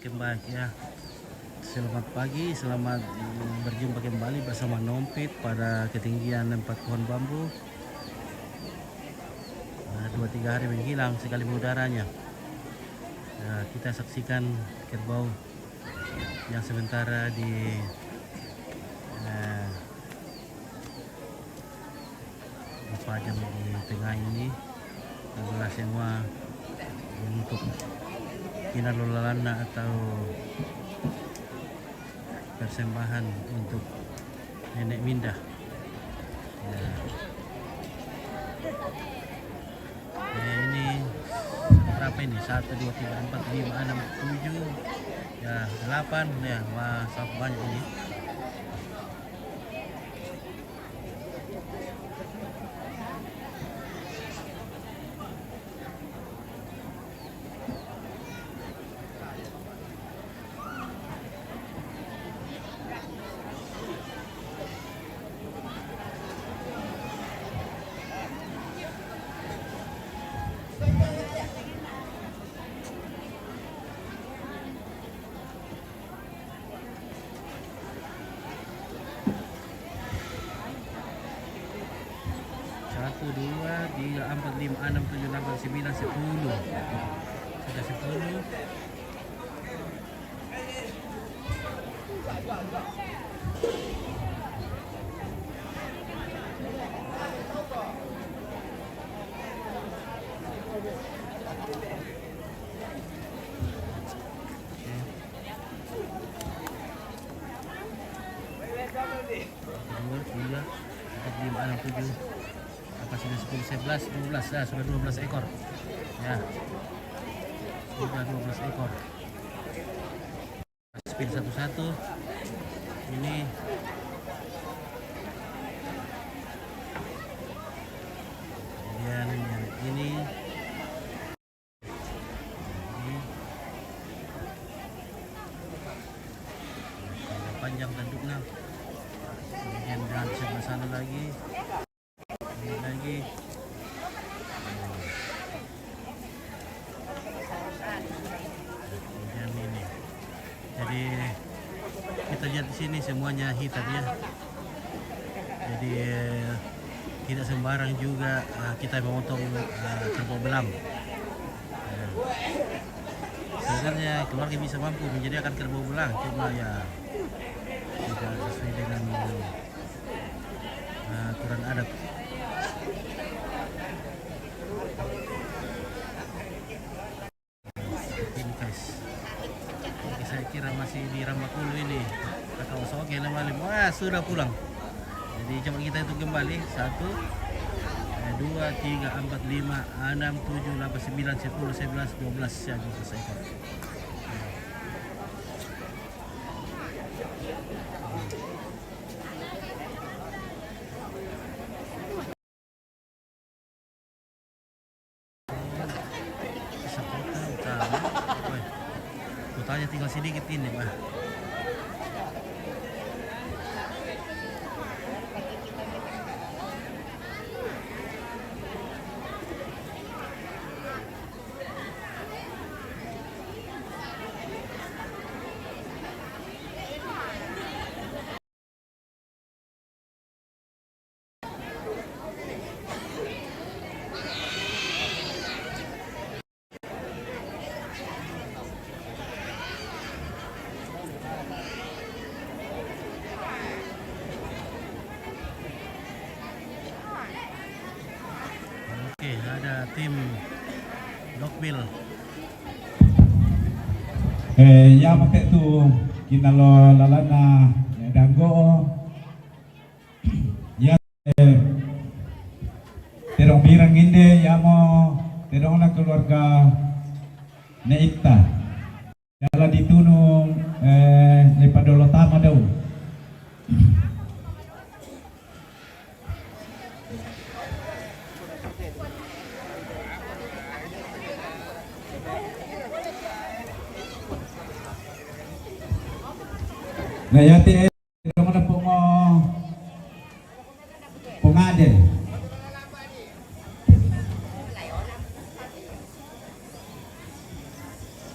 semakin baik ya. Selamat pagi, selamat berjumpa kembali bersama Nompit pada ketinggian 4 pohon bambu. 2-3 hari menghilang sekali udaranya. Kita saksikan kerbau yang sementara di dipajang di tengah ini adalah semua untuk kinalolalana atau persembahan untuk nenek Mindah. Ini berapa ini? 1, 2, 3, 4, 5, 6, 7 ya 8 ya. Wah, sangat banyak ini. Satu, dua, tiga, 4, 5, 6, 7, 8, 9, 10. Sudah 10. Dua, tiga, 4, 5, 6, 7. Apa sudah 10, 11, 12 ya, sudah 12 ekor ya, sudah 12 ekor. Spin satu-satu ini. Kemudian yang ini panjang tanduknya. Kemudian dan sebelah sana lagi kemudian ini. Jadi kita lihat di sini semuanya hitam ya. Jadi tidak sembarang juga kita memotong kerbau belang. Sebenarnya keluarga bisa mampu menyediakan kerbau belang, cuma ya tidak sesuai dengan aturan adat. Ini guys, saya kira masih di Rambakulu ini atau Soge Lemalim. Wah, sudah pulang. Jadi coba kita hitung kembali. 1, 2, 3, 4, 5, 6, 7, 8, 9, 10, 11, 12 ya, 12 ekor. Kotanya tinggal sedikit ini, Pak. Oke, ada tim Lokbil. Ya pakai tu kinalo lalana danggo ya terong birang inde ya mo terong na keluarga Neita jala ditunung lepadolo tama daw. Nah ya te terong na pungaden.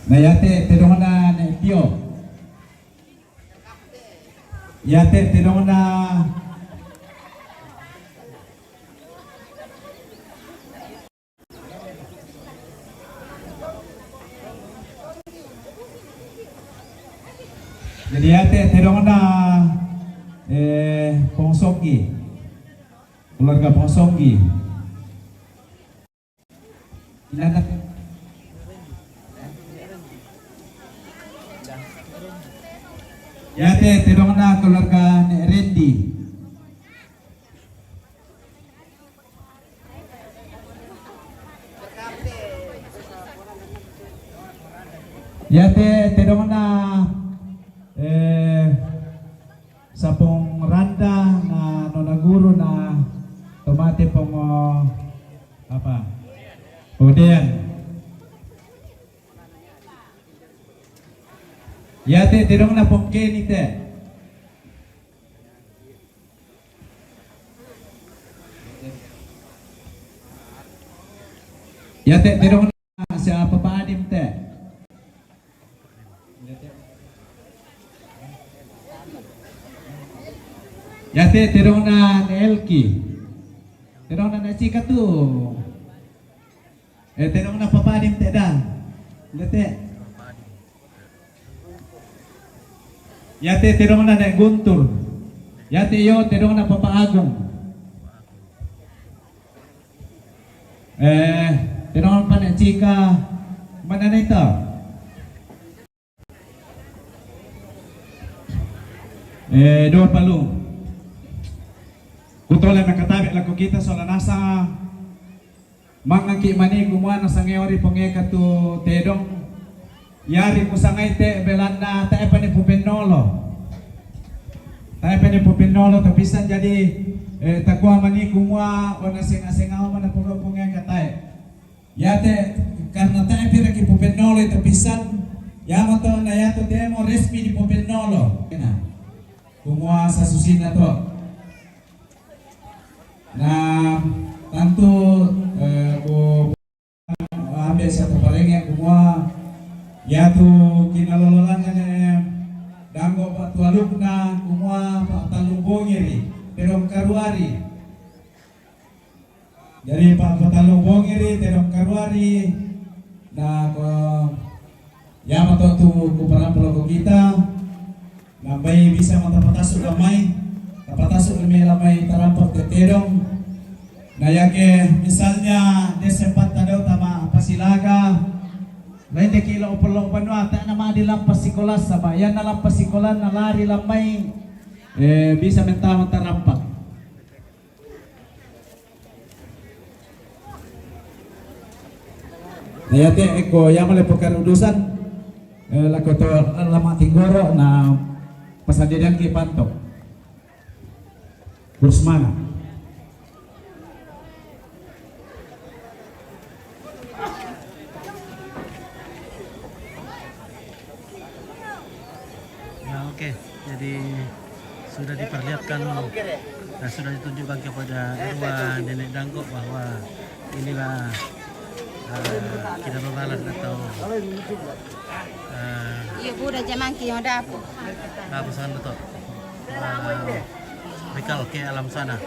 Nah ya Yate tidong na Etio. Yate tidong na jadi yate tidong na Pongsonggi. Keluarga Pongsonggi. Ilanak. Yate tidong na keluarga ni Randy. Yate tidong na sapong randa na nonaguro na tomate pong apa? Kemudian Yate tidong na pong kenite. Yate tidong na sa papaadim te. Yate tidong na Elki. Tidong na chika tu. Tidong na papaadim te da. Yate. Yate tidong na Guntur. Yate yo tidong na papaagong. Tidong pa na chika. Mana na ito? Dua palung. Kutola makatabi lang ko kita so nasa mga kimani gumawa na sa ngayori pangeka tu tedong yari ko sa ngay te belanda tayo pa ni Pupinolo tapisan jadi takwa mani gumawa o nasing-asingaw man na pangeka tayo yate karena tayo pira ki Pupinolo tapisan yamo to na yato demo resmi di Pupinolo gumawa sa susina to na tanto ambil satu palengnya kumua yatu kinalololan danggo patualukna kumua patalubongiri terong karuari jadi patalubongiri terong karuari na ya mato tu kuparan pulau kita lambai bisa matapatasuk lamai tapatasuk lamai tarampok terong. Nah yake misalnya desempat tadaw tama pasilaga lain de kilo upolo panwa ta na madilampas sikolas sama yan na lampas sikolan na lari lamay bisa mentama tarampak. Nah yate eko yamale pekarudusan lakoto lama tinggoro na pasadidan ki pantok Kursmana. Oke, jadi sudah diperlihatkan dan sudah ditunjukkan kepada kedua nenek Danggo bahwa inilah kinalolalan atau iya udah zaman kio dapo apa sana tuh bekal ke alam sana.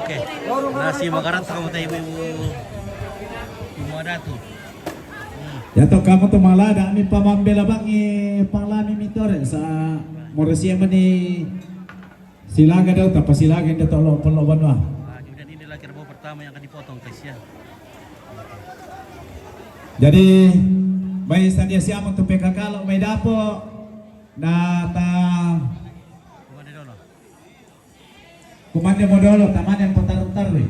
Oke, nasi makanan kamu tahu ibu ada tuh. Ya toh kamu tuh malah ada nih pamambela bang panglami mitore sa Morisia mani silaga daw tapos silaga hindi tolo polo banwa. Kemudian inilah kerbau pertama yang akan dipotong guys ya. Jadi may sandia siya mo to pekakalo may dapo na ta kumande modolo taman yang putar-putar we.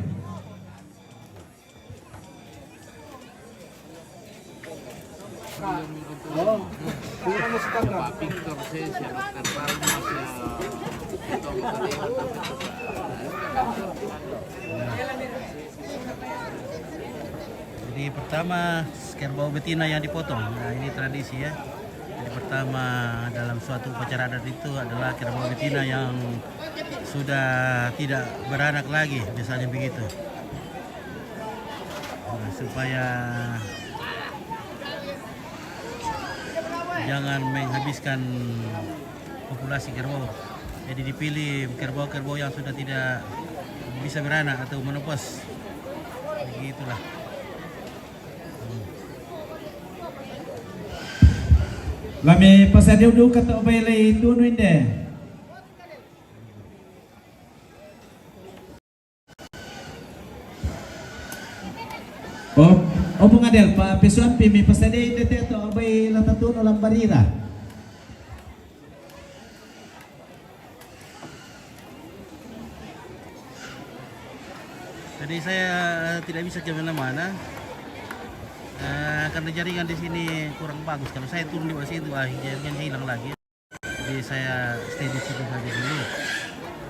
Jadi pertama kerbau betina yang dipotong. Nah ini tradisi ya. Jadi pertama dalam suatu upacara adat itu adalah kerbau betina yang sudah tidak beranak lagi, biasanya begitu. Nah, supaya jangan menghabiskan populasi kerbau. Jadi dipilih kerbau-kerbau yang sudah tidak bisa beranak atau menopos. Begitulah. Lami pasadio du kata obay lay tuno inde. O pengadel pa pisuan pimi pasadio inde te to obay latatuno lambarira. Jadi saya tidak bisa ke mana-mana karena jaringan di sini kurang bagus. Kalau saya turun di bawah situ, jaringannya hilang lagi. Jadi saya stay di situ saja dulu.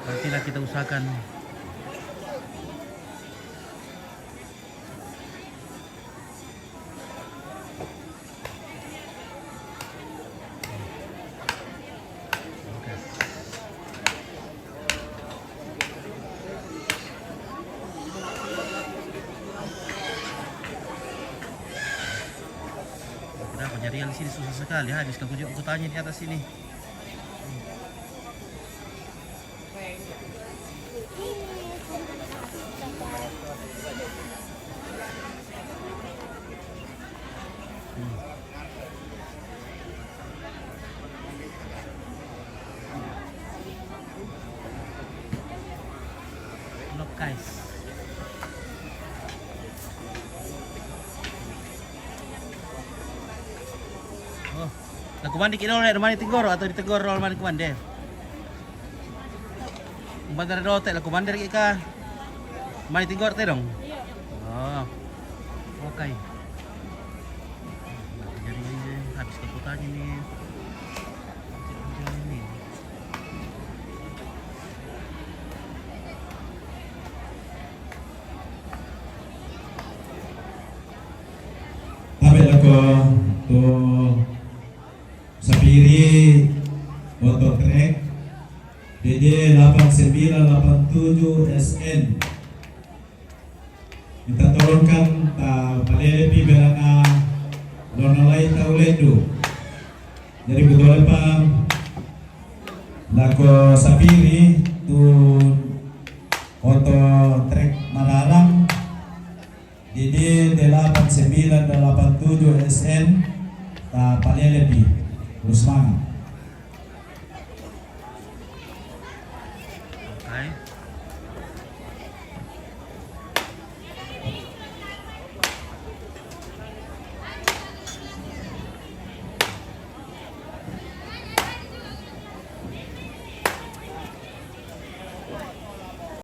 Nantilah kita usahakan. Kenapa jaringan di sini susah sekali, habis kalau aku tanya di atas sini. Look guys. Oh, lagu mandi kilo nek mandi Tinggoro atau di Tinggoro mandi kumande. Bandar dote lagu mandi lagi ka. Mandi Tinggoro te dong. Oh. Oke. Jadi habis keputanya nih. Habis ako to Sapiri Motor Trek DD 8987 SN. Minta tolongkan ta palelepi berana lonolay tauledo. Jadi betul pa lako Sapiri to Auto Trek Malalang DD 8987 SN ta palelepi terus semangat. Okay.